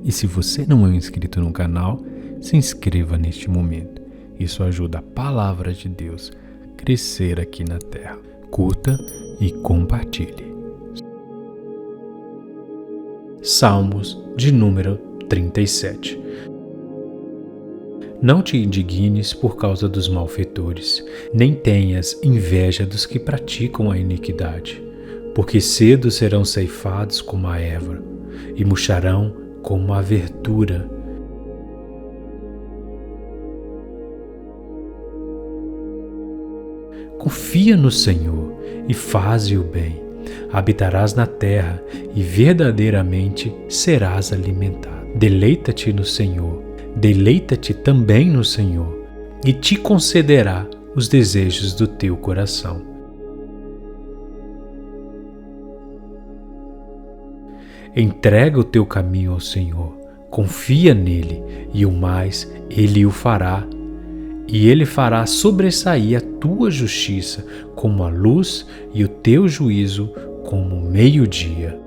E se você não é inscrito no canal, se inscreva neste momento. Isso ajuda a palavra de Deus a crescer aqui na terra. Curta e compartilhe. Salmos de número 37. Não te indignes por causa dos malfeitores, nem tenhas inveja dos que praticam a iniquidade, porque cedo serão ceifados como a erva, e murcharão como a verdura. Confia no Senhor e faze o bem. Habitarás na terra e verdadeiramente serás alimentado. Deleita-te no Senhor, deleita-te também no Senhor, e te concederá os desejos do teu coração. Entrega o teu caminho ao Senhor, confia nele, e o mais ele o fará. E ele fará sobressair a tua justiça como a luz e o teu juízo como o meio-dia.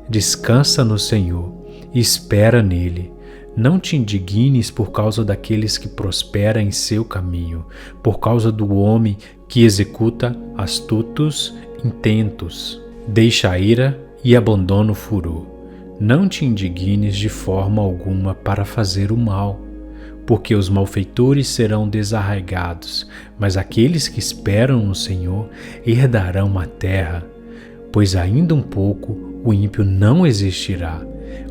Descansa no Senhor e espera nele. Não te indignes por causa daqueles que prosperam em seu caminho, por causa do homem que executa astutos intentos. Deixa a ira e abandona o furor. Não te indignes de forma alguma para fazer o mal, porque os malfeitores serão desarraigados, mas aqueles que esperam no Senhor herdarão a terra. Pois ainda um pouco o ímpio não existirá.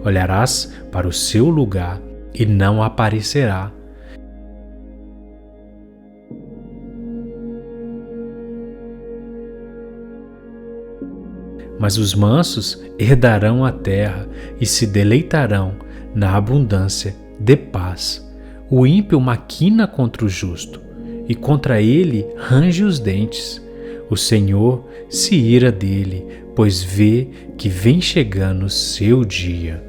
Olharás para o seu lugar e não aparecerá. Mas os mansos herdarão a terra e se deleitarão na abundância de paz. O ímpio maquina contra o justo, e contra ele range os dentes. O Senhor se ira dele, pois vê que vem chegando o seu dia.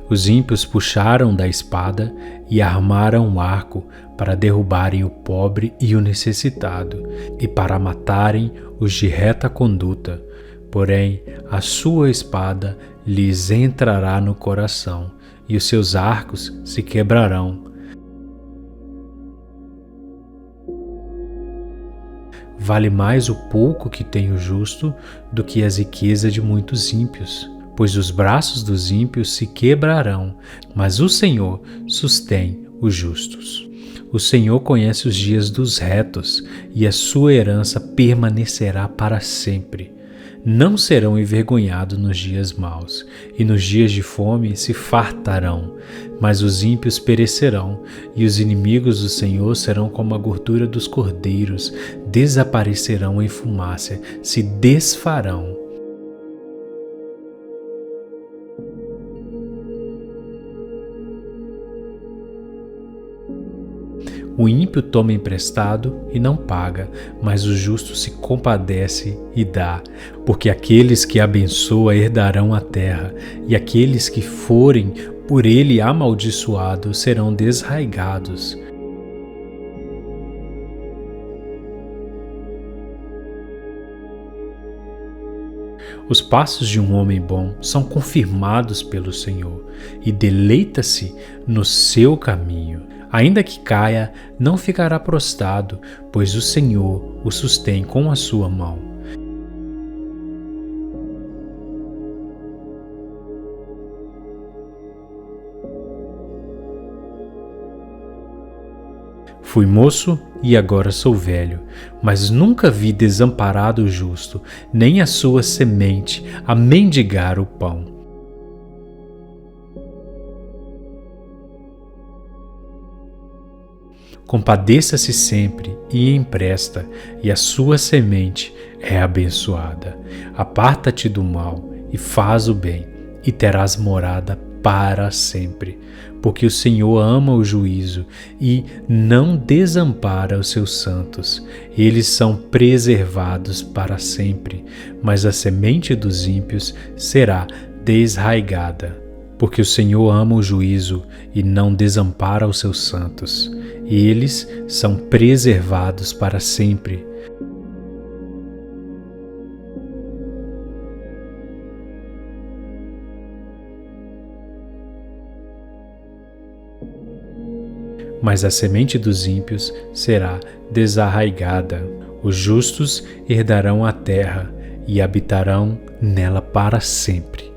Os ímpios puxaram da espada e armaram o arco para derrubarem o pobre e o necessitado, e para matarem os de reta conduta. Porém, a sua espada lhes entrará no coração, e os seus arcos se quebrarão. Vale mais o pouco que tem o justo do que as riquezas de muitos ímpios, pois os braços dos ímpios se quebrarão, mas o Senhor sustém os justos. O Senhor conhece os dias dos retos, e a sua herança permanecerá para sempre. Não serão envergonhados nos dias maus, e nos dias de fome se fartarão, mas os ímpios perecerão, e os inimigos do Senhor serão como a gordura dos cordeiros, desaparecerão em fumaça, se desfarão. O ímpio toma emprestado e não paga, mas o justo se compadece e dá, porque aqueles que abençoa herdarão a terra, e aqueles que forem por ele amaldiçoados serão desraigados. Os passos de um homem bom são confirmados pelo Senhor, e deleita-se no seu caminho. Ainda que caia, não ficará prostrado, pois o Senhor o sustém com a sua mão. Fui moço e agora sou velho, mas nunca vi desamparado o justo, nem a sua semente a mendigar o pão. Compadeça-se sempre e empresta, e a sua semente é abençoada. Aparta-te do mal e faz o bem, e terás morada para sempre. Porque o Senhor ama o juízo e não desampara os seus santos. Eles são preservados para sempre, mas a semente dos ímpios será desraigada. Porque o Senhor ama o juízo e não desampara os seus santos. Eles são preservados para sempre. Mas a semente dos ímpios será desarraigada. Os justos herdarão a terra e habitarão nela para sempre.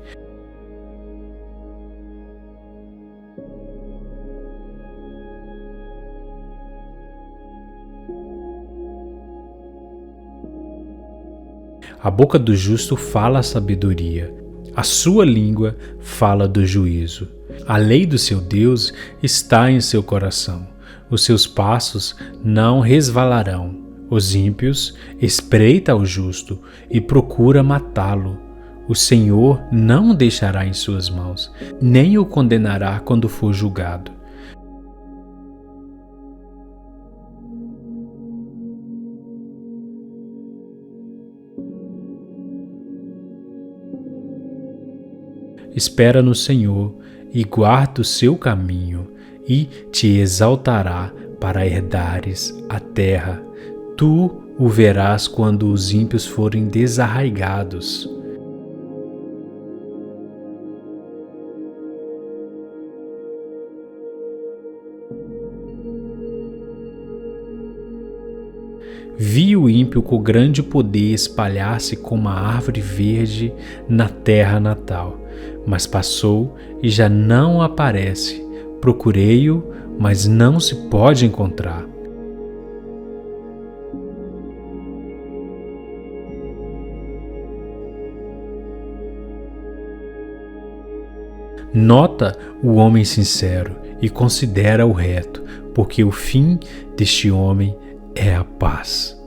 A boca do justo fala a sabedoria, a sua língua fala do juízo. A lei do seu Deus está em seu coração, os seus passos não resvalarão. Os ímpios espreita o justo e procura matá-lo. O Senhor não o deixará em suas mãos, nem o condenará quando for julgado. Espera no Senhor e guarda o seu caminho, e te exaltará para herdares a terra. Tu o verás quando os ímpios forem desarraigados. Vi o ímpio com grande poder espalhar-se como a árvore verde na terra natal, mas passou e já não aparece. Procurei-o, mas não se pode encontrar. Nota o homem sincero e considera o reto, porque o fim deste homem é a paz.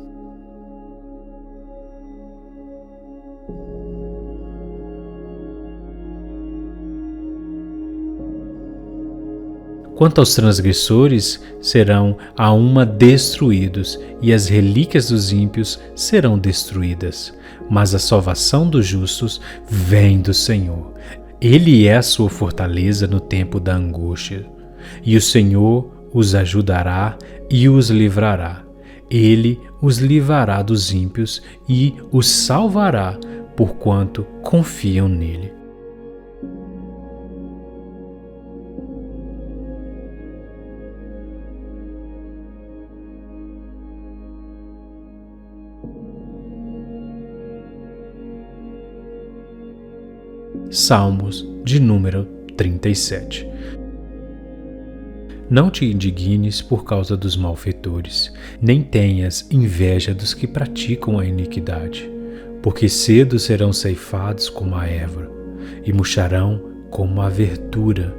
Quanto aos transgressores, serão a uma destruídos, e as relíquias dos ímpios serão destruídas. Mas a salvação dos justos vem do Senhor. Ele é a sua fortaleza no tempo da angústia, e o Senhor os ajudará e os livrará. Ele os livrará dos ímpios e os salvará, porquanto confiam nele. Salmos de número 37. Não te indignes por causa dos malfeitores, nem tenhas inveja dos que praticam a iniquidade, porque cedo serão ceifados como a erva, e murcharão como a verdura.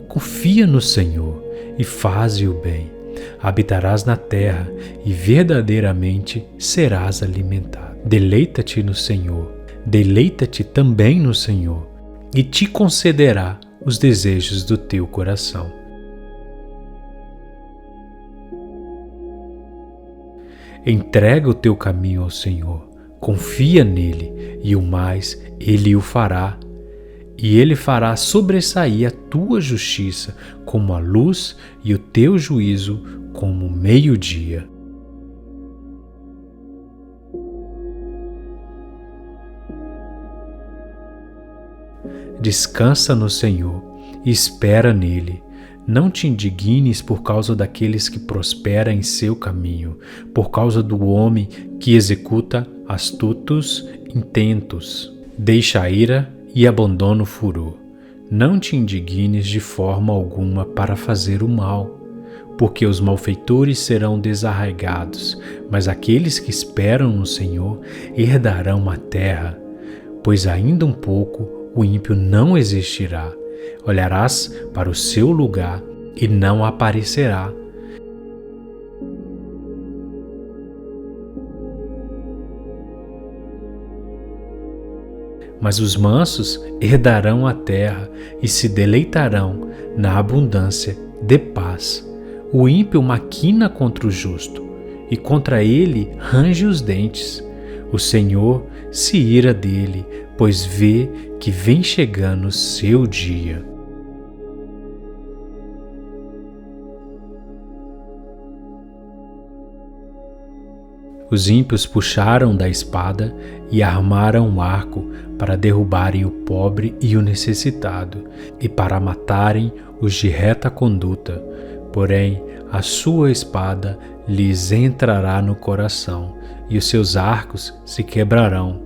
Confia no Senhor e faze o bem. Habitarás na terra e verdadeiramente serás alimentado. Deleita-te no Senhor, deleita-te também no Senhor, e te concederá os desejos do teu coração. Entrega o teu caminho ao Senhor, confia nele, e o mais ele o fará. E ele fará sobressair a tua justiça como a luz e o teu juízo como o meio-dia. Descansa no Senhor e espera nele. Não te indignes por causa daqueles que prosperam em seu caminho, por causa do homem que executa astutos intentos. Deixa a ira e abandona o furor. Não te indignes de forma alguma para fazer o mal, porque os malfeitores serão desarraigados, mas aqueles que esperam no Senhor herdarão a terra. Pois ainda um pouco o ímpio não existirá. Olharás para o seu lugar e não aparecerá. Mas os mansos herdarão a terra e se deleitarão na abundância de paz. O ímpio maquina contra o justo, e contra ele range os dentes. O Senhor se ira dele, pois vê que vem chegando o seu dia. Os ímpios puxaram da espada e armaram um arco para derrubarem o pobre e o necessitado, e para matarem os de reta conduta. Porém, a sua espada lhes entrará no coração, e os seus arcos se quebrarão.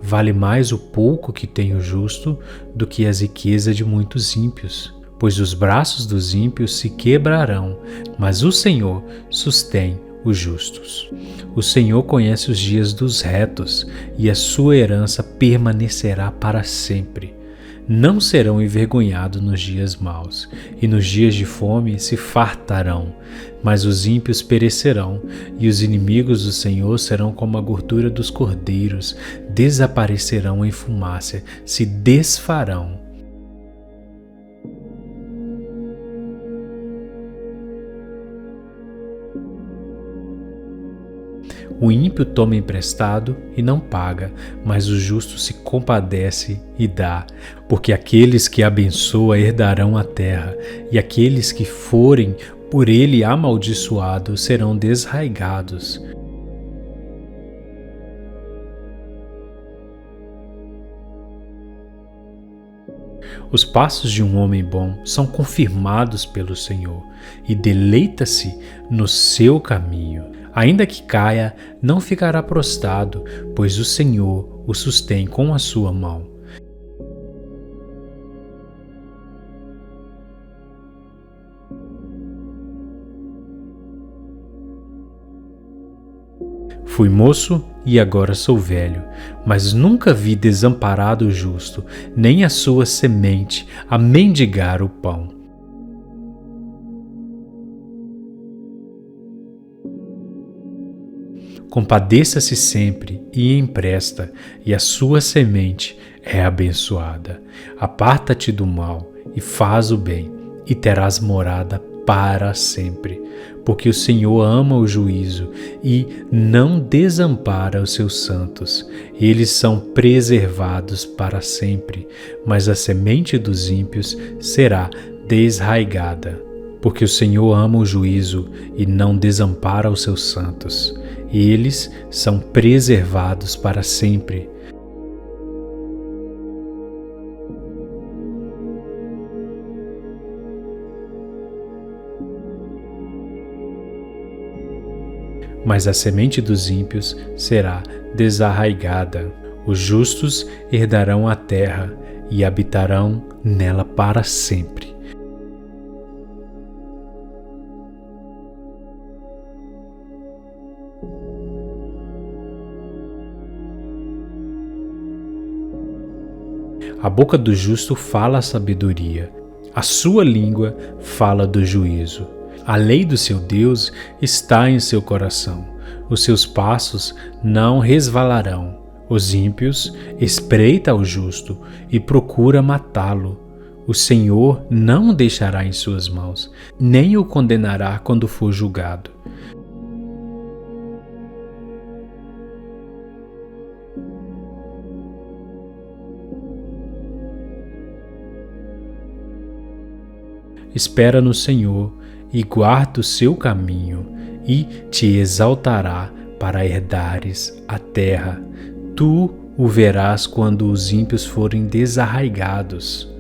Vale mais o pouco que tem o justo do que as riquezas de muitos ímpios, pois os braços dos ímpios se quebrarão, mas o Senhor sustém os justos. O Senhor conhece os dias dos retos, e a sua herança permanecerá para sempre. Não serão envergonhados nos dias maus, e nos dias de fome se fartarão, mas os ímpios perecerão, e os inimigos do Senhor serão como a gordura dos cordeiros, desaparecerão em fumaça, se desfarão. O ímpio toma emprestado e não paga, mas o justo se compadece e dá, porque aqueles que abençoa herdarão a terra, e aqueles que forem por ele amaldiçoados serão desraigados. Os passos de um homem bom são confirmados pelo Senhor, e deleita-se no seu caminho. Ainda que caia, não ficará prostrado, pois o Senhor o sustém com a sua mão. Fui moço e agora sou velho, mas nunca vi desamparado o justo, nem a sua semente a mendigar o pão. Compadeça-se sempre e empresta, e a sua semente é abençoada. Aparta-te do mal e faz o bem, e terás morada para sempre. Porque o Senhor ama o juízo e não desampara os seus santos. Eles são preservados para sempre, mas a semente dos ímpios será desraigada. Porque o Senhor ama o juízo e não desampara os seus santos. Eles são preservados para sempre. Mas a semente dos ímpios será desarraigada. Os justos herdarão a terra e habitarão nela para sempre. A boca do justo fala a sabedoria, a sua língua fala do juízo. A lei do seu Deus está em seu coração, os seus passos não resvalarão. Os ímpios espreita o justo e procura matá-lo. O Senhor não o deixará em suas mãos, nem o condenará quando for julgado. Espera no Senhor e guarda o seu caminho, e te exaltará para herdares a terra. Tu o verás quando os ímpios forem desarraigados.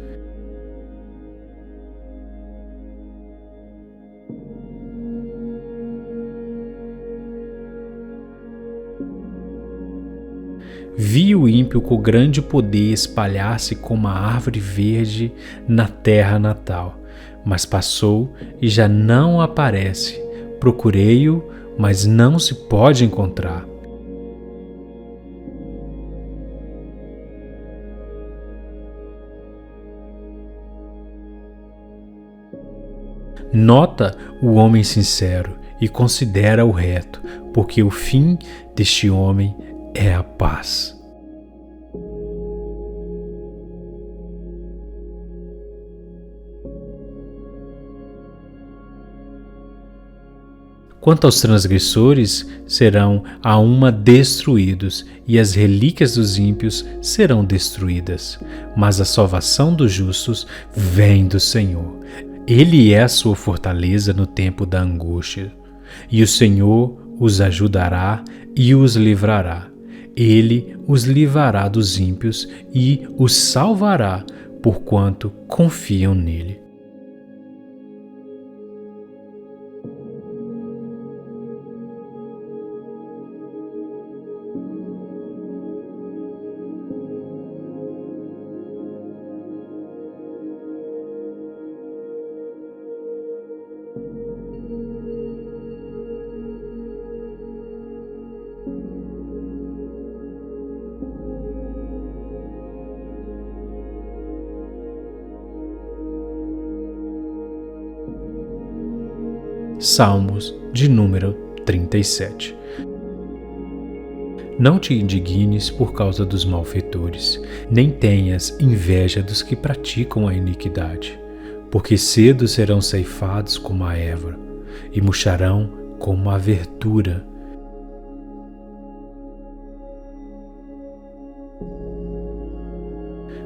Vi o ímpio com grande poder espalhar-se como uma árvore verde na terra natal. Mas passou e já não aparece. Procurei-o, mas não se pode encontrar. Nota o homem sincero e considera o reto, porque o fim deste homem é a paz. Quanto aos transgressores, serão a uma destruídos, e as relíquias dos ímpios serão destruídas. Mas a salvação dos justos vem do Senhor. Ele é a sua fortaleza no tempo da angústia. E o Senhor os ajudará e os livrará. Ele os livrará dos ímpios e os salvará, porquanto confiam nele. Salmos de número 37. Não te indignes por causa dos malfeitores, nem tenhas inveja dos que praticam a iniquidade, porque cedo serão ceifados como a erva, e murcharão como a verdura.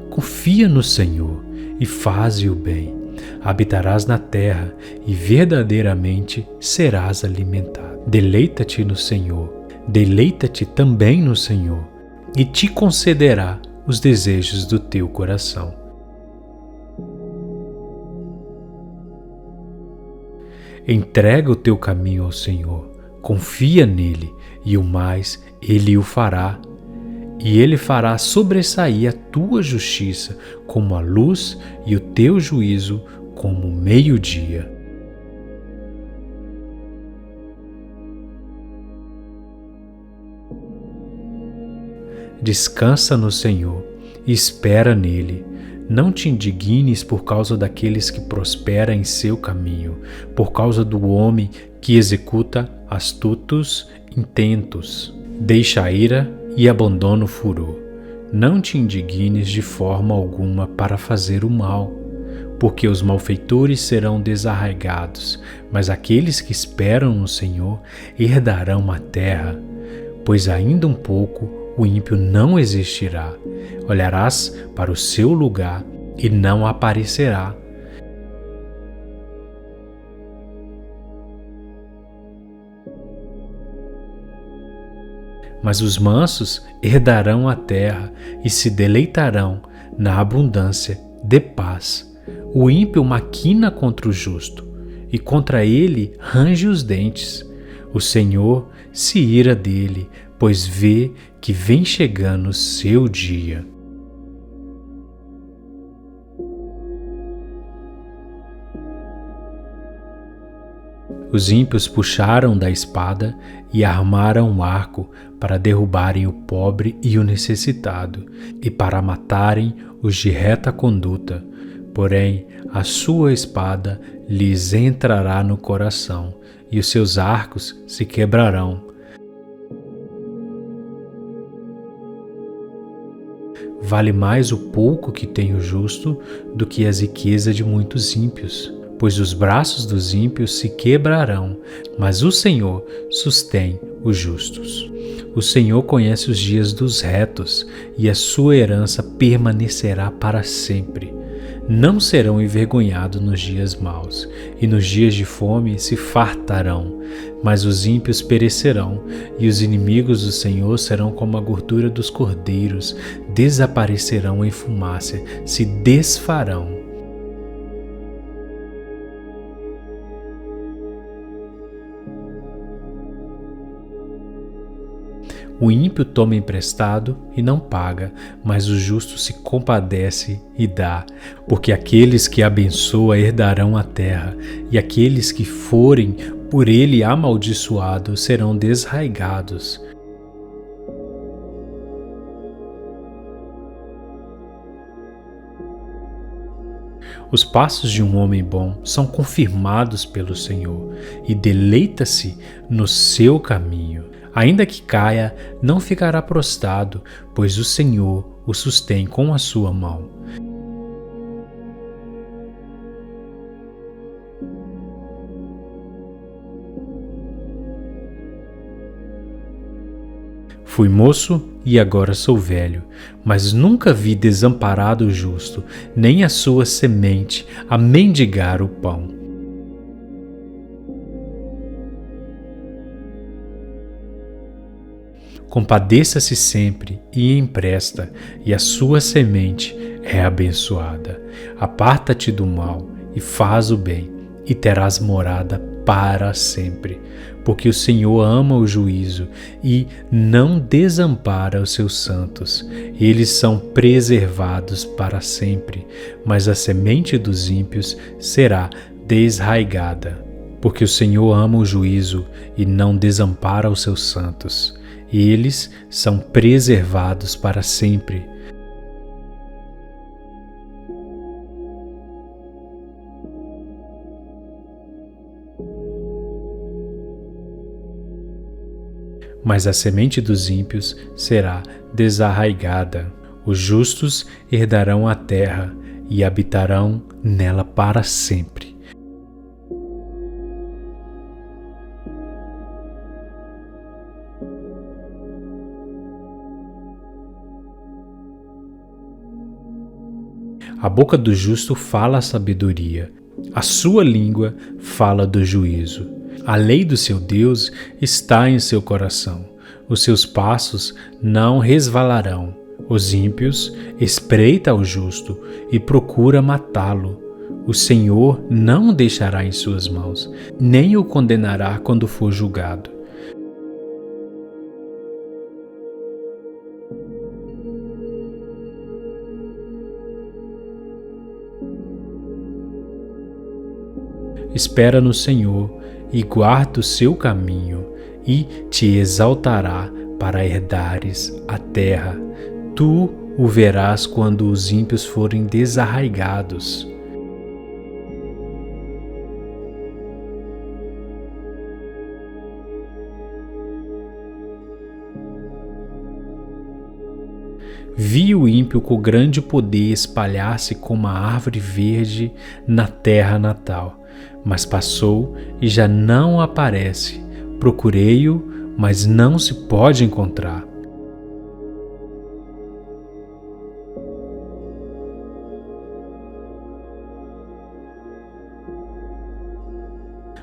Confia no Senhor e faze o bem. Habitarás na terra e verdadeiramente serás alimentado. Deleita-te no Senhor, deleita-te também no Senhor, e te concederá os desejos do teu coração. Entrega o teu caminho ao Senhor, confia nele, e o mais ele o fará. E ele fará sobressair a tua justiça como a luz e o teu juízo como o meio-dia. Descansa no Senhor e espera nele. Não te indignes por causa daqueles que prosperam em seu caminho, por causa do homem que executa astutos intentos. Deixa a ira e abandona o furor. Não te indignes de forma alguma para fazer o mal, porque os malfeitores serão desarraigados, mas aqueles que esperam no Senhor herdarão a terra. Pois ainda um pouco o ímpio não existirá. Olharás para o seu lugar e não aparecerá. Mas os mansos herdarão a terra e se deleitarão na abundância de paz. O ímpio maquina contra o justo, e contra ele range os dentes. O Senhor se ira dele, pois vê que vem chegando o seu dia. Os ímpios puxaram da espada e armaram o arco para derrubarem o pobre e o necessitado, e para matarem os de reta conduta. Porém, a sua espada lhes entrará no coração, e os seus arcos se quebrarão. Vale mais o pouco que tem o justo do que as riquezas de muitos ímpios. Pois os braços dos ímpios se quebrarão, mas o Senhor sustém os justos. O Senhor conhece os dias dos retos, e a sua herança permanecerá para sempre. Não serão envergonhados nos dias maus, e nos dias de fome se fartarão. Mas os ímpios perecerão, e os inimigos do Senhor serão como a gordura dos cordeiros, desaparecerão em fumaça, se desfarão. O ímpio toma emprestado e não paga, mas o justo se compadece e dá, porque aqueles que abençoa herdarão a terra, e aqueles que forem por ele amaldiçoados serão desraigados. Os passos de um homem bom são confirmados pelo Senhor, e deleita-se no seu caminho. Ainda que caia, não ficará prostrado, pois o Senhor o sustém com a sua mão. Fui moço e agora sou velho, mas nunca vi desamparado o justo, nem a sua semente a mendigar o pão. Compadeça-se sempre e empresta, e a sua semente é abençoada. Aparta-te do mal e faz o bem, e terás morada para sempre. Porque o Senhor ama o juízo e não desampara os seus santos. Eles são preservados para sempre, mas a semente dos ímpios será desraigada. Porque o Senhor ama o juízo e não desampara os seus santos. Eles são preservados para sempre. Mas a semente dos ímpios será desarraigada. Os justos herdarão a terra e habitarão nela para sempre. A boca do justo fala a sabedoria, a sua língua fala do juízo. A lei do seu Deus está em seu coração, os seus passos não resvalarão. Os ímpios espreita o justo e procura matá-lo. O Senhor não o deixará em suas mãos, nem o condenará quando for julgado. Espera no Senhor e guarda o seu caminho, e te exaltará para herdares a terra. Tu o verás quando os ímpios forem desarraigados. Vi o ímpio com grande poder espalhar-se como a árvore verde na terra natal. Mas passou e já não aparece. Procurei-o, mas não se pode encontrar.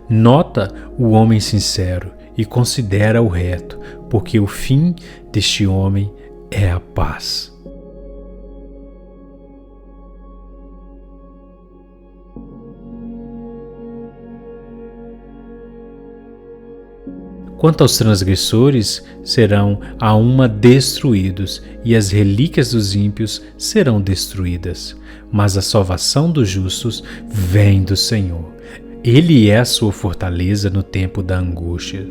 Nota o homem sincero e considera o reto, porque o fim deste homem é a paz. Quanto aos transgressores, serão a uma destruídos, e as relíquias dos ímpios serão destruídas. Mas a salvação dos justos vem do Senhor. Ele é a sua fortaleza no tempo da angústia.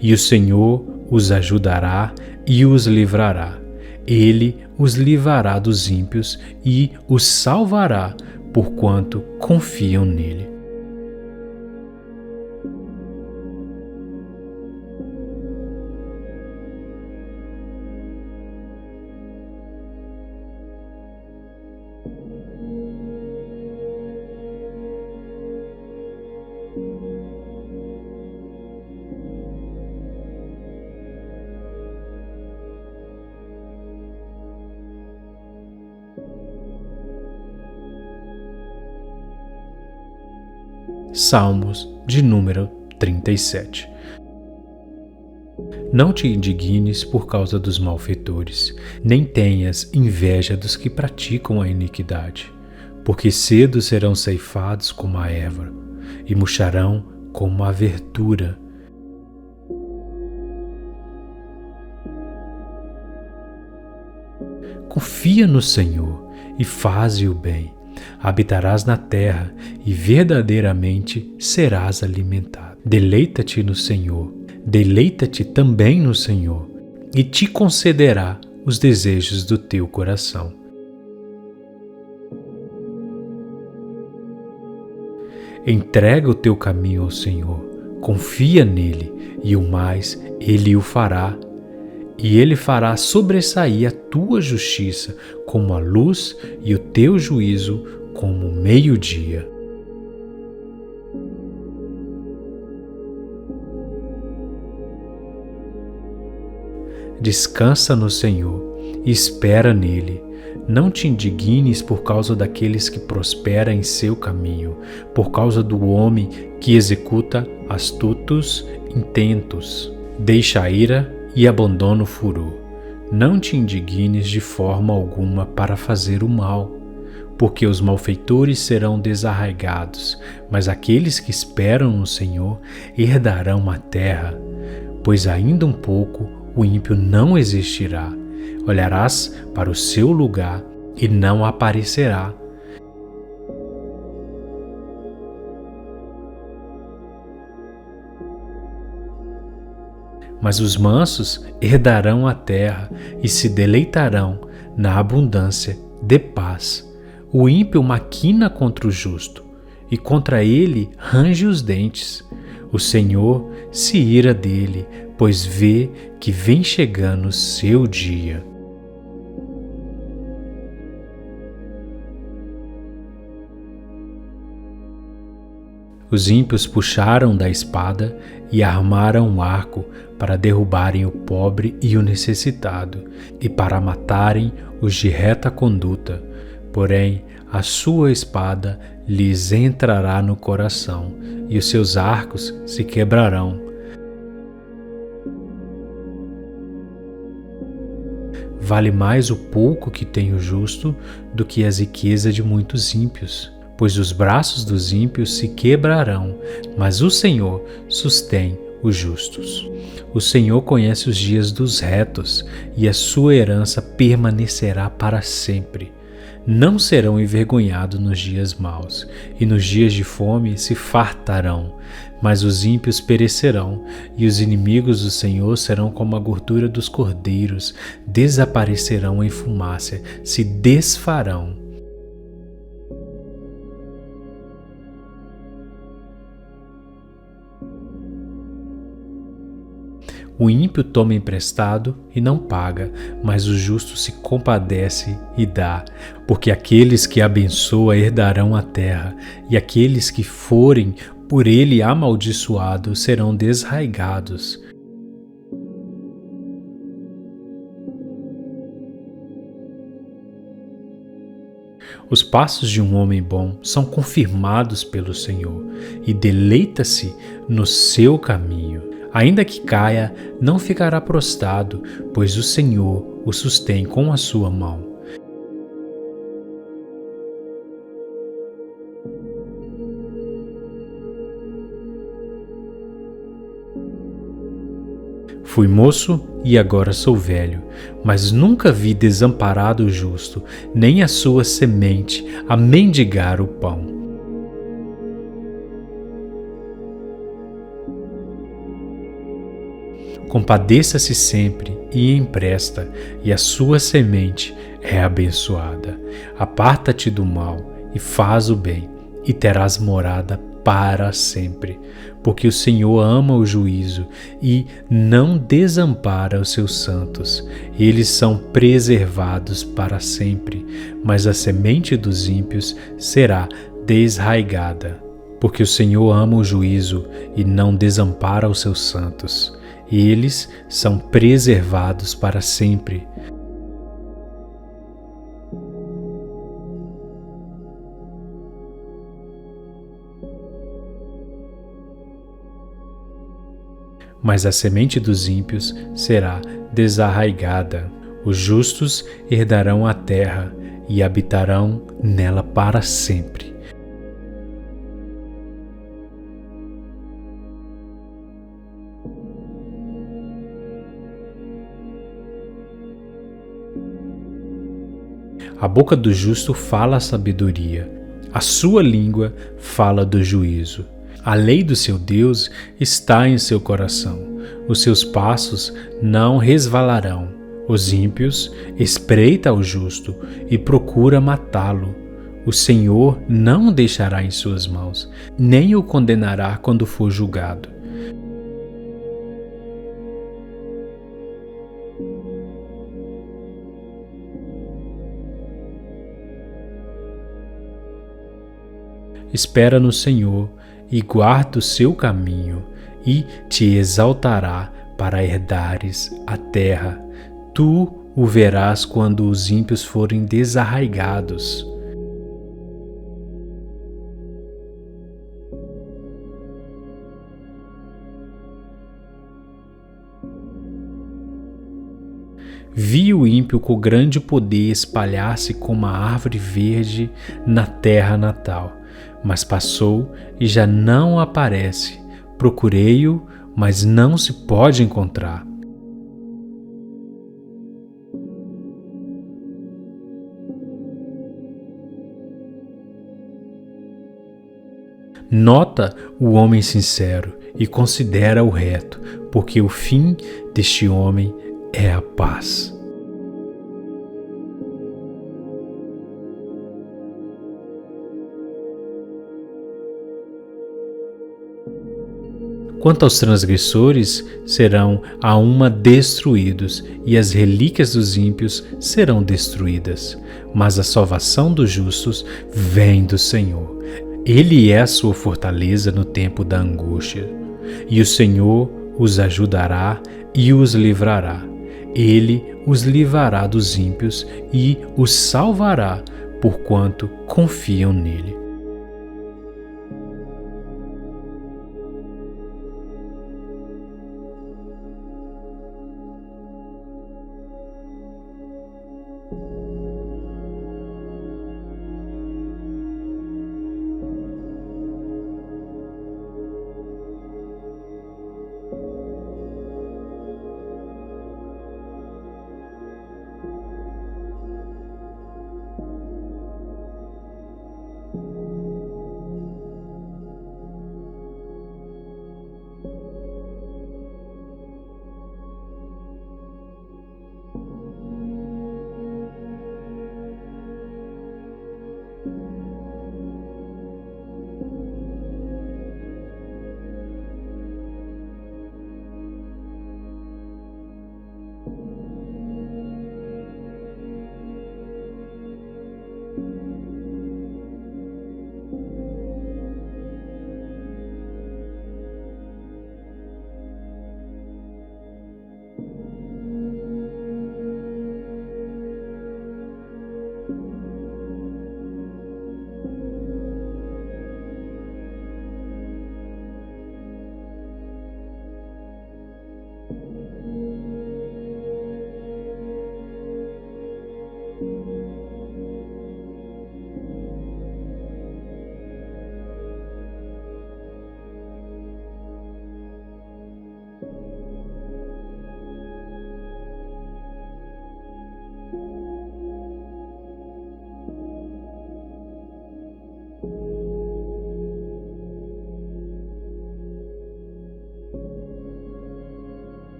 E o Senhor os ajudará e os livrará. Ele os livrará dos ímpios e os salvará, porquanto confiam nele. Salmos de número 37. Não te indignes por causa dos malfeitores, nem tenhas inveja dos que praticam a iniquidade, porque cedo serão ceifados como a erva, e murcharão como a verdura. Confia no Senhor e faze o bem. Habitarás na terra e verdadeiramente serás alimentado. Deleita-te no Senhor, deleita-te também no Senhor, e te concederá os desejos do teu coração. Entrega o teu caminho ao Senhor, confia nele, e o mais ele o fará. E ele fará sobressair a tua justiça como a luz e o teu juízo como o meio-dia. descansa no Senhor e espera nele. Não te indignes por causa daqueles que prosperam em seu caminho, por causa do homem que executa astutos intentos. Deixa a ira e abandona o furor. Não te indignes de forma alguma para fazer o mal, porque os malfeitores serão desarraigados, mas aqueles que esperam no Senhor herdarão a terra. Pois ainda um pouco o ímpio não existirá. Olharás para o seu lugar e não aparecerá. Mas os mansos herdarão a terra e se deleitarão na abundância de paz. O ímpio maquina contra o justo, e contra ele range os dentes. O Senhor se ira dele, pois vê que vem chegando o seu dia. Os ímpios puxaram da espada e armaram um arco para derrubarem o pobre e o necessitado, e para matarem os de reta conduta. Porém, a sua espada lhes entrará no coração, e os seus arcos se quebrarão. Vale mais o pouco que tem o justo do que as riquezas de muitos ímpios. Pois os braços dos ímpios se quebrarão, mas o Senhor sustém os justos. O Senhor conhece os dias dos retos, e a sua herança permanecerá para sempre. Não serão envergonhados nos dias maus, e nos dias de fome se fartarão. Mas os ímpios perecerão, e os inimigos do Senhor serão como a gordura dos cordeiros, desaparecerão em fumaça, se desfarão. O ímpio toma emprestado e não paga, mas o justo se compadece e dá, porque aqueles que abençoa herdarão a terra, e aqueles que forem por ele amaldiçoados serão desraigados. Os passos de um homem bom são confirmados pelo Senhor, e deleita-se no seu caminho. Ainda que caia, não ficará prostrado, pois o Senhor o sustém com a sua mão. Fui moço e agora sou velho, mas nunca vi desamparado o justo, nem a sua semente a mendigar o pão. Compadeça-se sempre e empresta, e a sua semente é abençoada. Aparta-te do mal e faz o bem, e terás morada para sempre. Porque o Senhor ama o juízo e não desampara os seus santos. Eles são preservados para sempre, mas a semente dos ímpios será desraigada. Porque o Senhor ama o juízo e não desampara os seus santos. Eles são preservados para sempre. Mas a semente dos ímpios será desarraigada. Os justos herdarão a terra e habitarão nela para sempre. A boca do justo fala a sabedoria, a sua língua fala do juízo. A lei do seu Deus está em seu coração, os seus passos não resvalarão. Os ímpios espreita o justo e procura matá-lo. O Senhor não o deixará em suas mãos, nem o condenará quando for julgado. Espera no Senhor e guarda o seu caminho, e te exaltará para herdares a terra. Tu o verás quando os ímpios forem desarraigados. Vi o ímpio com grande poder espalhar-se como a árvore verde na terra natal, mas passou e já não aparece. Procurei-o, mas não se pode encontrar. Nota o homem sincero e considera o reto, porque o fim deste homem é a paz. Quanto aos transgressores, serão a uma destruídos, e as relíquias dos ímpios serão destruídas. Mas a salvação dos justos vem do Senhor. Ele é a sua fortaleza no tempo da angústia, e o Senhor os ajudará e os livrará. Ele os livrará dos ímpios e os salvará, porquanto confiam nele.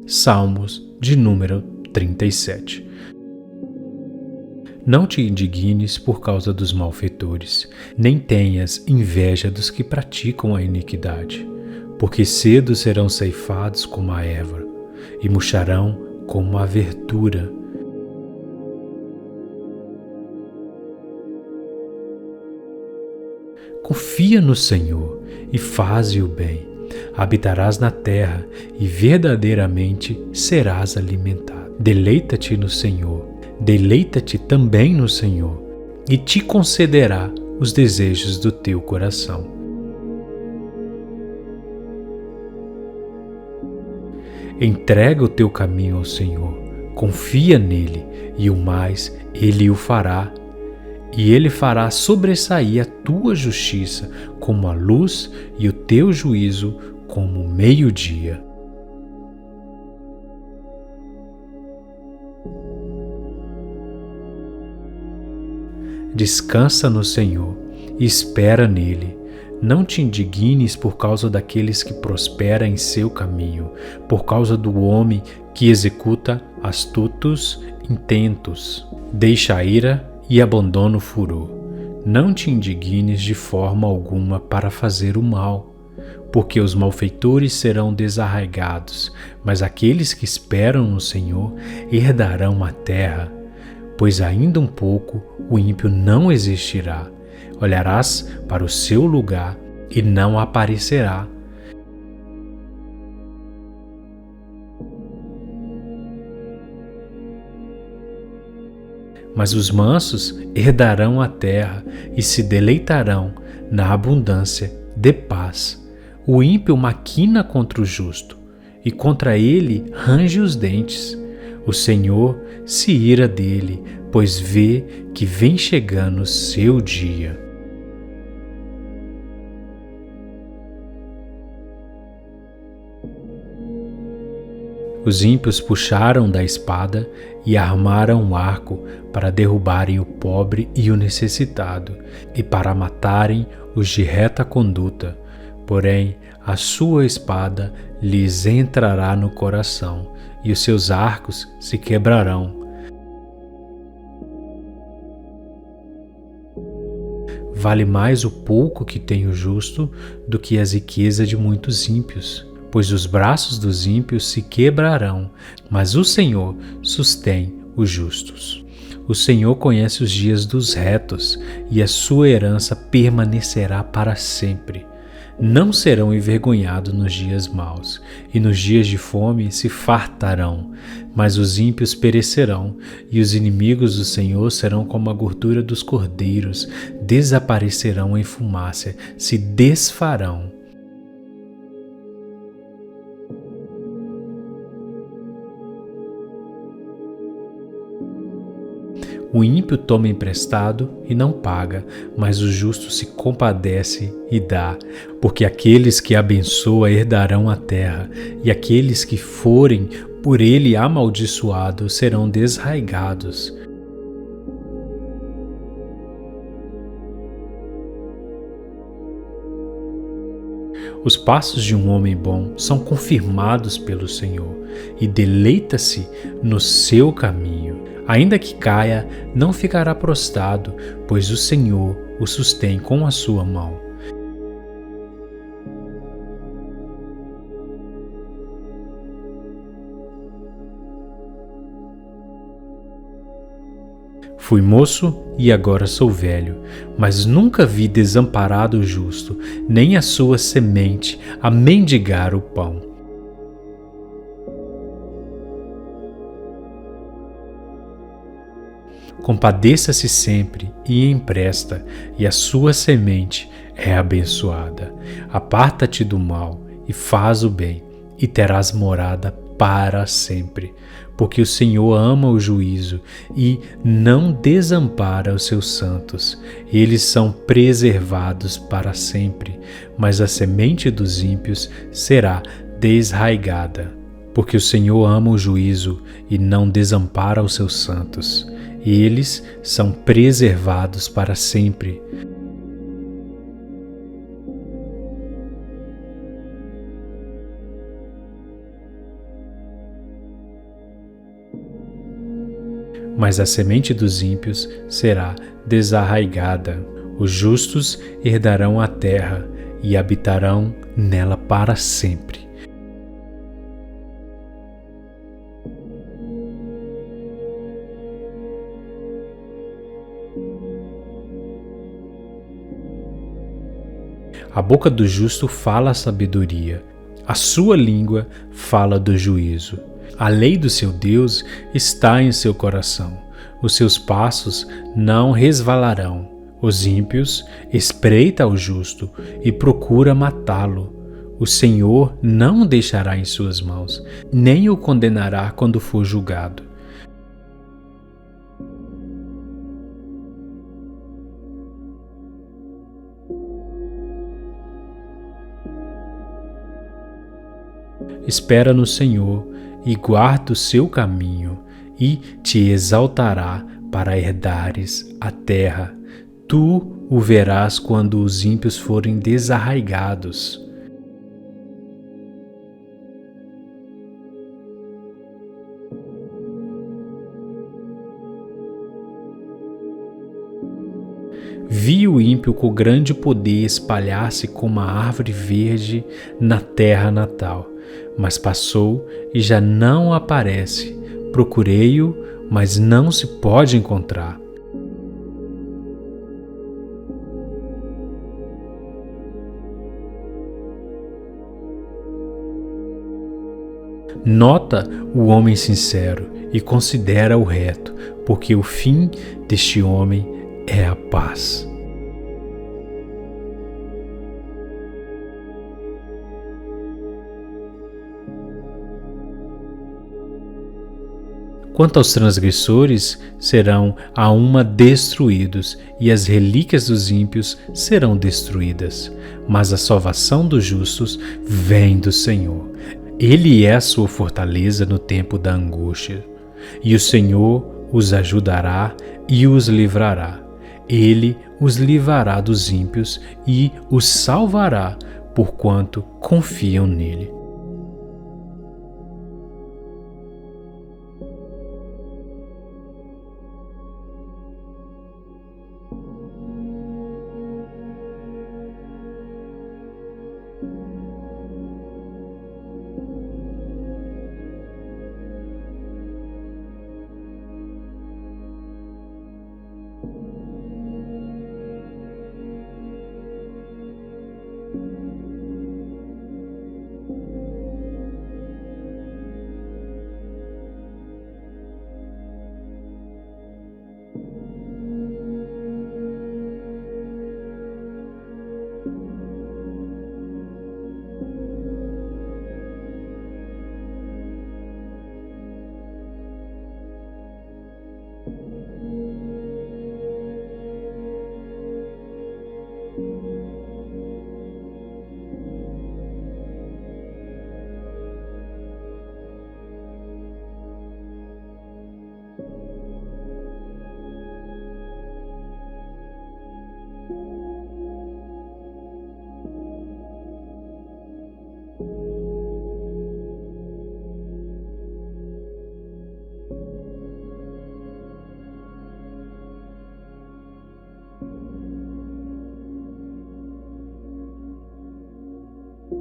Salmos de número 37. Não te indignes por causa dos malfeitores, nem tenhas inveja dos que praticam a iniquidade, porque cedo serão ceifados como a erva, e murcharão como a verdura. Confia no Senhor e faze o bem. Habitarás na terra e verdadeiramente serás alimentado. Deleita-te no Senhor, deleita-te também no Senhor, e te concederá os desejos do teu coração. Entrega o teu caminho ao Senhor, confia nele, e o mais ele o fará. E ele fará sobressair a tua justiça como a luz e o teu juízo como o meio-dia. Descansa no Senhor e espera nele. Não te indignes por causa daqueles que prosperam em seu caminho, por causa do homem que executa astutos intentos. Deixa a ira e abandona o furor. Não te indignes de forma alguma para fazer o mal, porque os malfeitores serão desarraigados, mas aqueles que esperam no Senhor herdarão a terra. Pois ainda um pouco o ímpio não existirá. Olharás para o seu lugar e não aparecerá. Mas os mansos herdarão a terra e se deleitarão na abundância de paz. O ímpio maquina contra o justo, e contra ele range os dentes. O Senhor se ira dele, pois vê que vem chegando o seu dia. Os ímpios puxaram da espada e armaram um arco para derrubarem o pobre e o necessitado, e para matarem os de reta conduta. Porém, a sua espada lhes entrará no coração, e os seus arcos se quebrarão. Vale mais o pouco que tem o justo do que as riquezas de muitos ímpios. Pois os braços dos ímpios se quebrarão, mas o Senhor sustém os justos. O Senhor conhece os dias dos retos, e a sua herança permanecerá para sempre. Não serão envergonhados nos dias maus, e nos dias de fome se fartarão. Mas os ímpios perecerão, e os inimigos do Senhor serão como a gordura dos cordeiros, desaparecerão em fumaça, se desfarão. O ímpio toma emprestado e não paga, mas o justo se compadece e dá, porque aqueles que abençoa herdarão a terra, e aqueles que forem por ele amaldiçoados serão desraigados. Os passos de um homem bom são confirmados pelo Senhor, e deleita-se no seu caminho. Ainda que caia, não ficará prostrado, pois o Senhor o sustém com a sua mão. Fui moço e agora sou velho, mas nunca vi desamparado o justo, nem a sua semente a mendigar o pão. Compadeça-se sempre e empresta, e a sua semente é abençoada. Aparta-te do mal e faz o bem, e terás morada para sempre. Porque o Senhor ama o juízo e não desampara os seus santos. Eles são preservados para sempre, mas a semente dos ímpios será desraigada. Porque o Senhor ama o juízo e não desampara os seus santos. Eles são preservados para sempre. Mas a semente dos ímpios será desarraigada. Os justos herdarão a terra e habitarão nela para sempre. A boca do justo fala a sabedoria, a sua língua fala do juízo. A lei do seu Deus está em seu coração, os seus passos não resvalarão. Os ímpios espreita o justo e procura matá-lo. O Senhor não o deixará em suas mãos, nem o condenará quando for julgado. Espera no Senhor e guarda o seu caminho, e te exaltará para herdares a terra. Tu o verás quando os ímpios forem desarraigados. Vi o ímpio com grande poder espalhar-se como a árvore verde na terra natal, mas passou e já não aparece. Procurei-o, mas não se pode encontrar. Nota o homem sincero e considera o reto, porque o fim deste homem é a paz. Quanto aos transgressores, serão a uma destruídos, e as relíquias dos ímpios serão destruídas. Mas a salvação dos justos vem do Senhor. Ele é a sua fortaleza no tempo da angústia, e o Senhor os ajudará e os livrará. Ele os livrará dos ímpios e os salvará, porquanto confiam nele.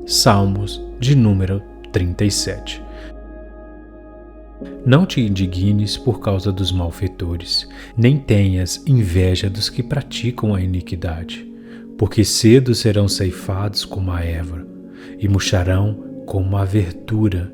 Salmos de número 37. Não te indignes por causa dos malfeitores, nem tenhas inveja dos que praticam a iniquidade, porque cedo serão ceifados como a erva, e murcharão como a verdura.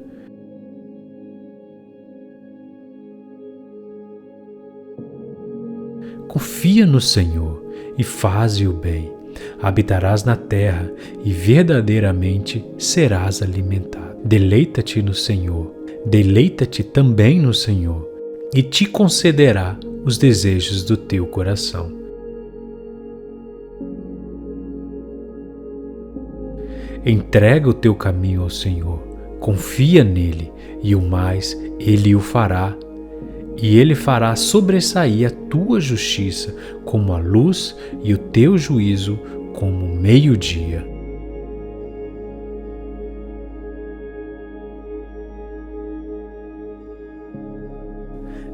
Confia no Senhor e faze o bem. Habitarás na terra e verdadeiramente serás alimentado. Deleita-te no Senhor, deleita-te também no Senhor, e te concederá os desejos do teu coração. Entrega o teu caminho ao Senhor, confia nele, e o mais ele o fará. E ele fará sobressair a tua justiça como a luz e o teu juízo como o meio-dia.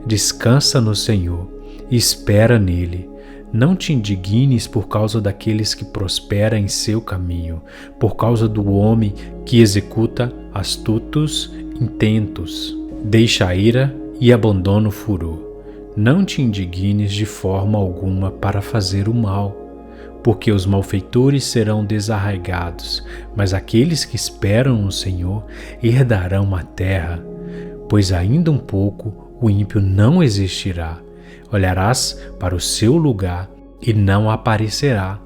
Descansa no Senhor e espera nele. Não te indignes por causa daqueles que prosperam em seu caminho, por causa do homem que executa astutos intentos. Deixa a ira e abandona o furor. Não te indignes de forma alguma para fazer o mal, porque os malfeitores serão desarraigados, mas aqueles que esperam no Senhor herdarão a terra. Pois ainda um pouco o ímpio não existirá. Olharás para o seu lugar e não aparecerá.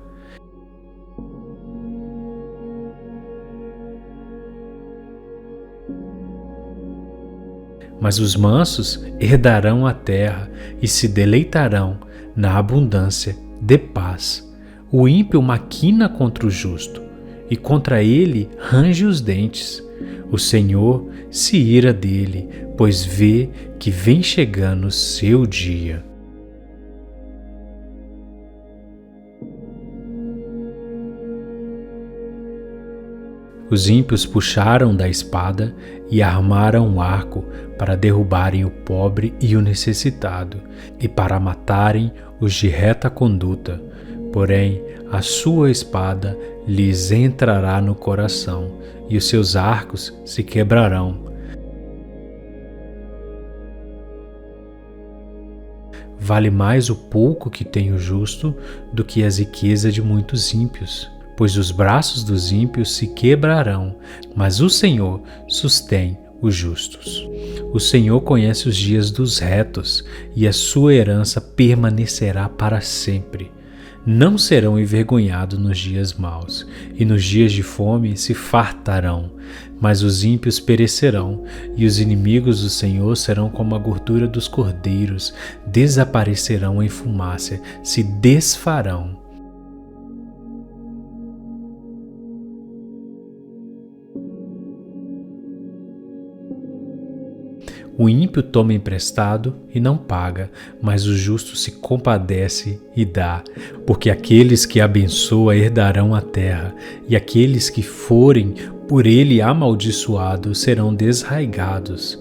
Mas os mansos herdarão a terra e se deleitarão na abundância de paz. O ímpio maquina contra o justo, e contra ele range os dentes. O Senhor se ira dele, pois vê que vem chegando o seu dia. Os ímpios puxaram da espada e armaram um arco para derrubarem o pobre e o necessitado, e para matarem os de reta conduta, porém a sua espada lhes entrará no coração, e os seus arcos se quebrarão. Vale mais o pouco que tem o justo do que as riquezas de muitos ímpios, pois os braços dos ímpios se quebrarão, mas o Senhor sustém os justos. O Senhor conhece os dias dos retos, e a sua herança permanecerá para sempre. Não serão envergonhados nos dias maus, e nos dias de fome se fartarão, mas os ímpios perecerão, e os inimigos do Senhor serão como a gordura dos cordeiros, desaparecerão em fumaça, se desfarão. O ímpio toma emprestado e não paga, mas o justo se compadece e dá, porque aqueles que abençoa herdarão a terra, e aqueles que forem por ele amaldiçoados serão desraigados.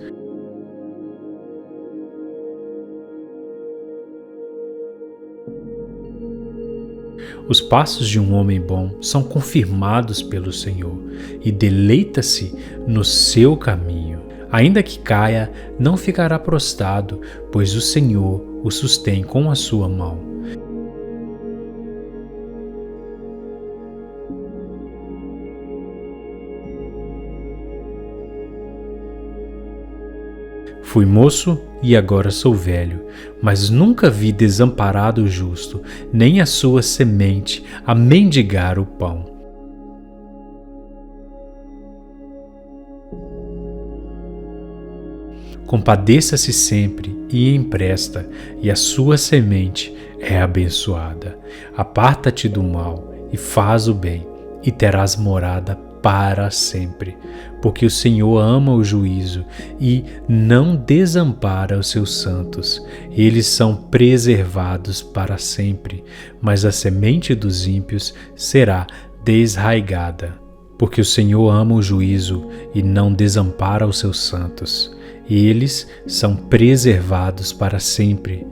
Os passos de um homem bom são confirmados pelo Senhor, e deleita-se no seu caminho. Ainda que caia, não ficará prostrado, pois o Senhor o sustém com a sua mão. Fui moço e agora sou velho, mas nunca vi desamparado o justo, nem a sua semente a mendigar o pão. Compadeça-se sempre e empresta, e a sua semente é abençoada. Aparta-te do mal e faz o bem, e terás morada para sempre. Porque o Senhor ama o juízo e não desampara os seus santos. Eles são preservados para sempre, mas a semente dos ímpios será desraigada. Porque o Senhor ama o juízo e não desampara os seus santos. Eles são preservados para sempre.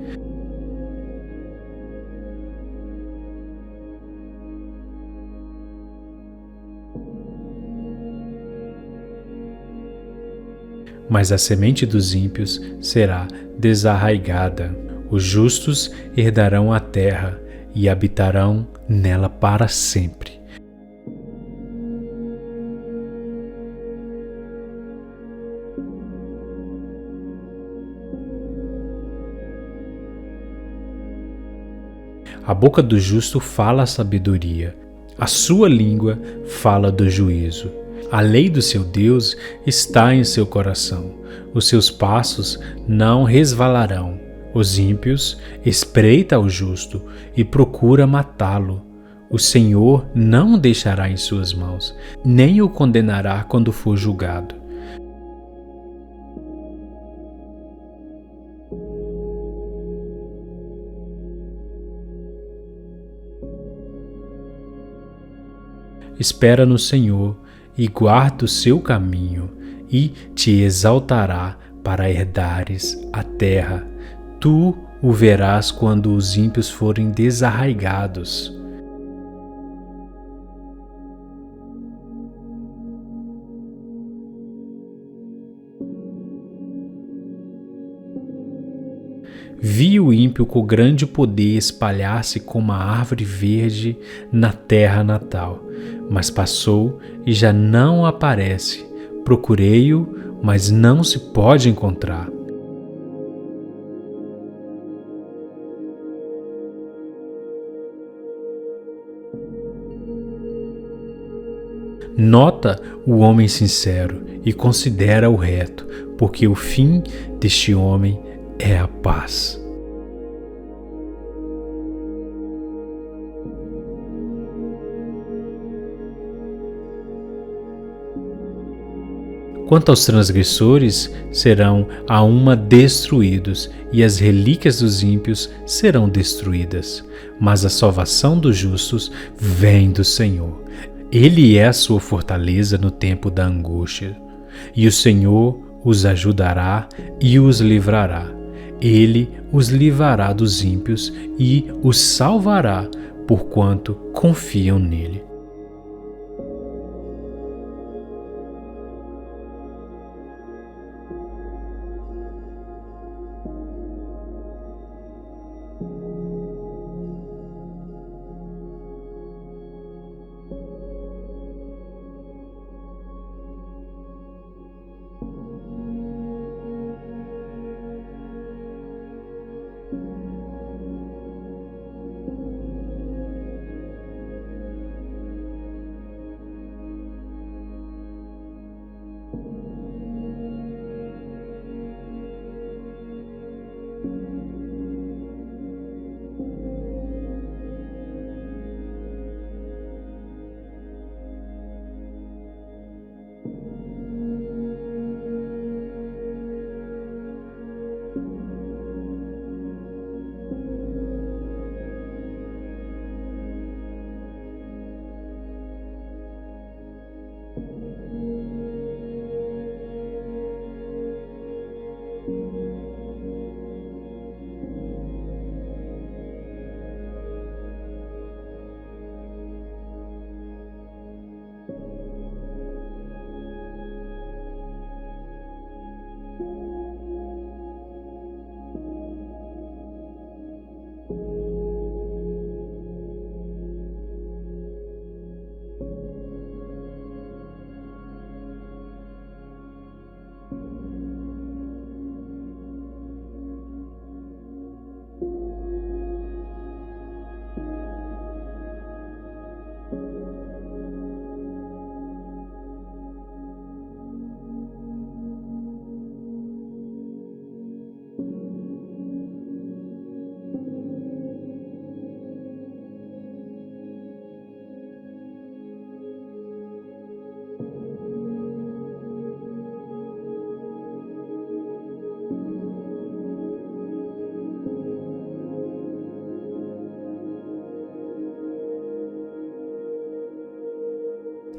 Mas a semente dos ímpios será desarraigada. Os justos herdarão a terra e habitarão nela para sempre. A boca do justo fala a sabedoria, a sua língua fala do juízo. A lei do seu Deus está em seu coração, os seus passos não resvalarão. Os ímpios espreita o justo e procura matá-lo. O Senhor não o deixará em suas mãos, nem o condenará quando for julgado. Espera no Senhor e guarda o seu caminho, e te exaltará para herdares a terra. Tu o verás quando os ímpios forem desarraigados. Vi o ímpio com grande poder espalhar-se como a árvore verde na terra natal, mas passou e já não aparece. Procurei-o, mas não se pode encontrar. Nota o homem sincero e considera o reto, porque o fim deste homem é a paz. Quanto aos transgressores, serão a uma destruídos, e as relíquias dos ímpios serão destruídas. Mas a salvação dos justos vem do Senhor. Ele é a sua fortaleza no tempo da angústia, e o Senhor os ajudará e os livrará. Ele os livrará dos ímpios e os salvará, porquanto confiam nele.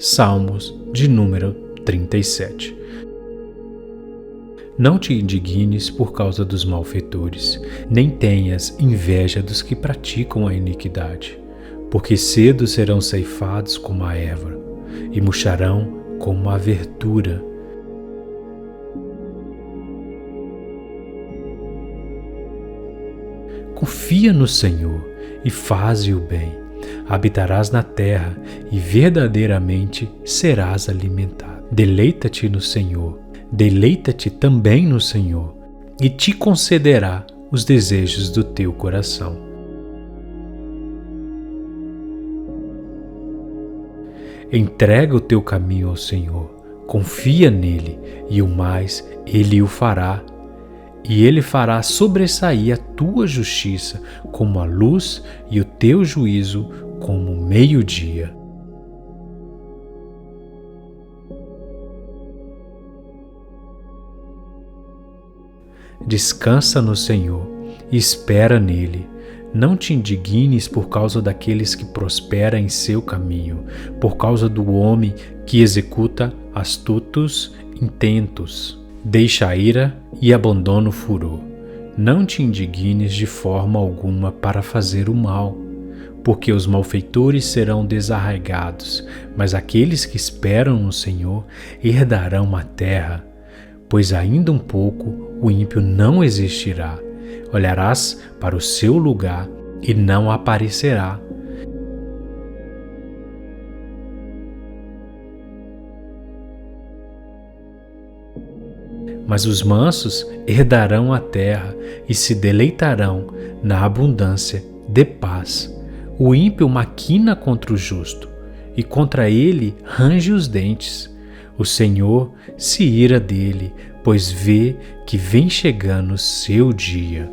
Salmos de número 37. Não te indignes por causa dos malfeitores, nem tenhas inveja dos que praticam a iniquidade, porque cedo serão ceifados como a erva, e murcharão como a verdura. Confia no Senhor e faze o bem. Habitarás na terra e verdadeiramente serás alimentado. Deleita-te no Senhor, deleita-te também no Senhor, e te concederá os desejos do teu coração. Entrega o teu caminho ao Senhor, confia nele, e o mais ele o fará. E ele fará sobressair a tua justiça como a luz e o teu juízo como o meio-dia. Descansa no Senhor e espera nele. Não te indignes por causa daqueles que prosperam em seu caminho, por causa do homem que executa astutos intentos. Deixa a ira e abandona o furor. Não te indignes de forma alguma para fazer o mal, porque os malfeitores serão desarraigados, mas aqueles que esperam no Senhor herdarão a terra. Pois ainda um pouco o ímpio não existirá. Olharás para o seu lugar e não aparecerá. Mas os mansos herdarão a terra e se deleitarão na abundância de paz. O ímpio maquina contra o justo, e contra ele range os dentes. O Senhor se ira dele, pois vê que vem chegando o seu dia.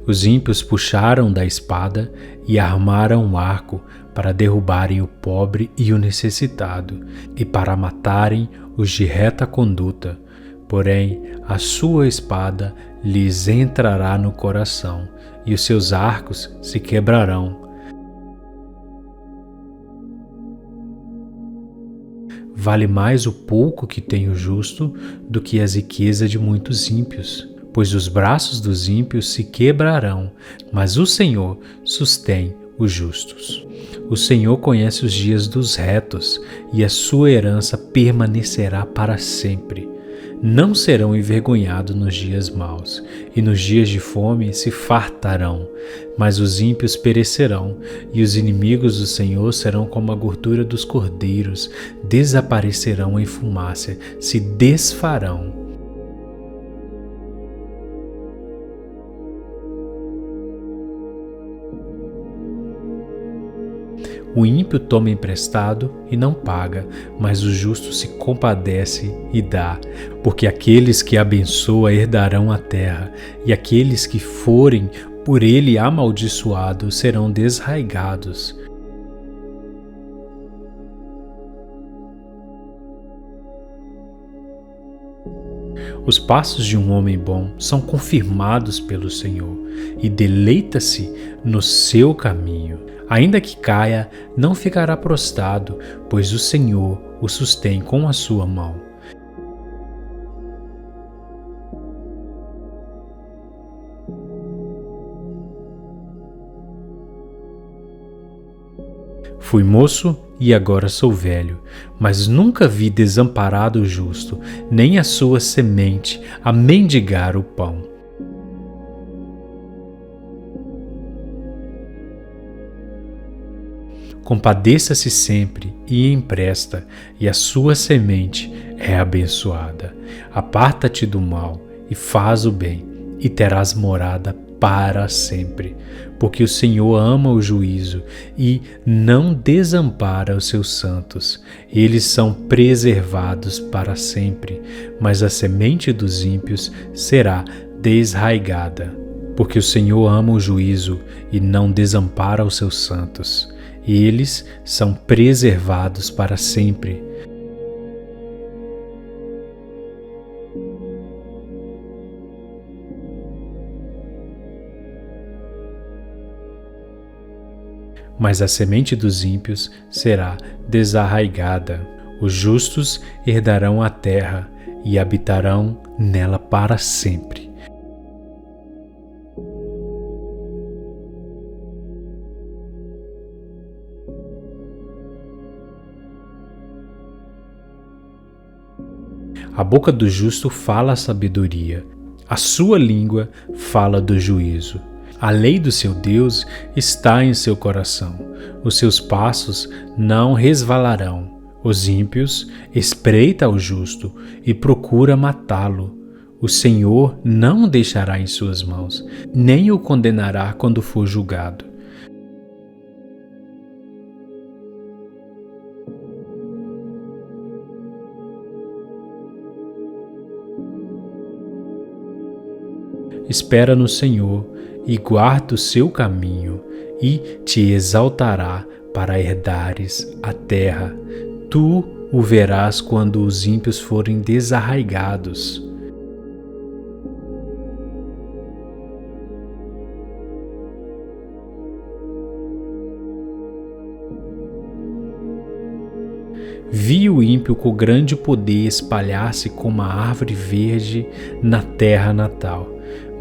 Os ímpios puxaram da espada e armaram um arco para derrubarem o pobre e o necessitado, e para matarem os de reta conduta. Porém, a sua espada lhes entrará no coração, e os seus arcos se quebrarão. vale mais o pouco que tem o justo do que as riquezas de muitos ímpios. Pois os braços dos ímpios se quebrarão, mas o Senhor sustém os justos. O Senhor conhece os dias dos retos, e a sua herança permanecerá para sempre. Não serão envergonhados nos dias maus, e nos dias de fome se fartarão. Mas os ímpios perecerão, e os inimigos do Senhor serão como a gordura dos cordeiros, desaparecerão em fumaça, se desfarão. O ímpio toma emprestado e não paga, mas o justo se compadece e dá, porque aqueles que abençoa herdarão a terra, e aqueles que forem por ele amaldiçoados serão desraigados. Os passos de um homem bom são confirmados pelo Senhor, e deleita-se no seu caminho. Ainda que caia, não ficará prostrado, pois o Senhor o sustém com a sua mão. Fui moço e agora sou velho, mas nunca vi desamparado o justo, nem a sua semente a mendigar o pão. Compadeça-se sempre e empresta, e a sua semente é abençoada. Aparta-te do mal e faz o bem, e terás morada para sempre. Porque o Senhor ama o juízo e não desampara os seus santos. Eles são preservados para sempre, mas a semente dos ímpios será desraigada. Porque o Senhor ama o juízo e não desampara os seus santos. Eles são preservados para sempre. Mas a semente dos ímpios será desarraigada. Os justos herdarão a terra e habitarão nela para sempre. A boca do justo fala a sabedoria, a sua língua fala do juízo. A lei do seu Deus está em seu coração, os seus passos não resvalarão. Os ímpios espreita o justo e procura matá-lo. O Senhor não o deixará em suas mãos, nem o condenará quando for julgado. Espera no Senhor e guarda o seu caminho, e te exaltará para herdares a terra. Tu o verás quando os ímpios forem desarraigados. Vi o ímpio com grande poder espalhar-se como a árvore verde na terra natal.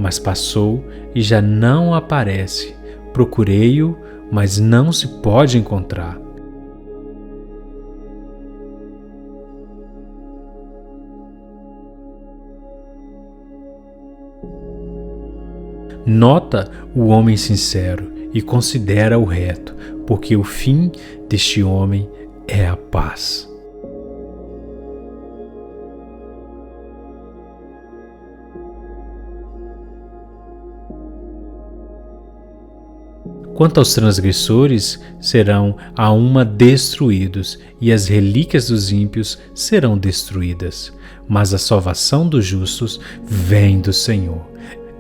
Mas passou e já não aparece. Procurei-o, mas não se pode encontrar. Nota o homem sincero e considera o reto, porque o fim deste homem é a paz. Quanto aos transgressores, serão a uma destruídos, e as relíquias dos ímpios serão destruídas. Mas a salvação dos justos vem do Senhor.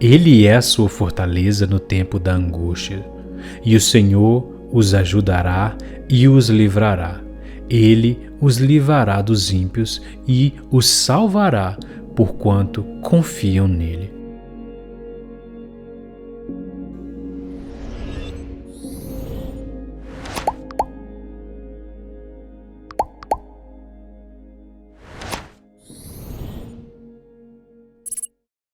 Ele é a sua fortaleza no tempo da angústia. E o Senhor os ajudará e os livrará. Ele os livrará dos ímpios e os salvará, porquanto confiam nele.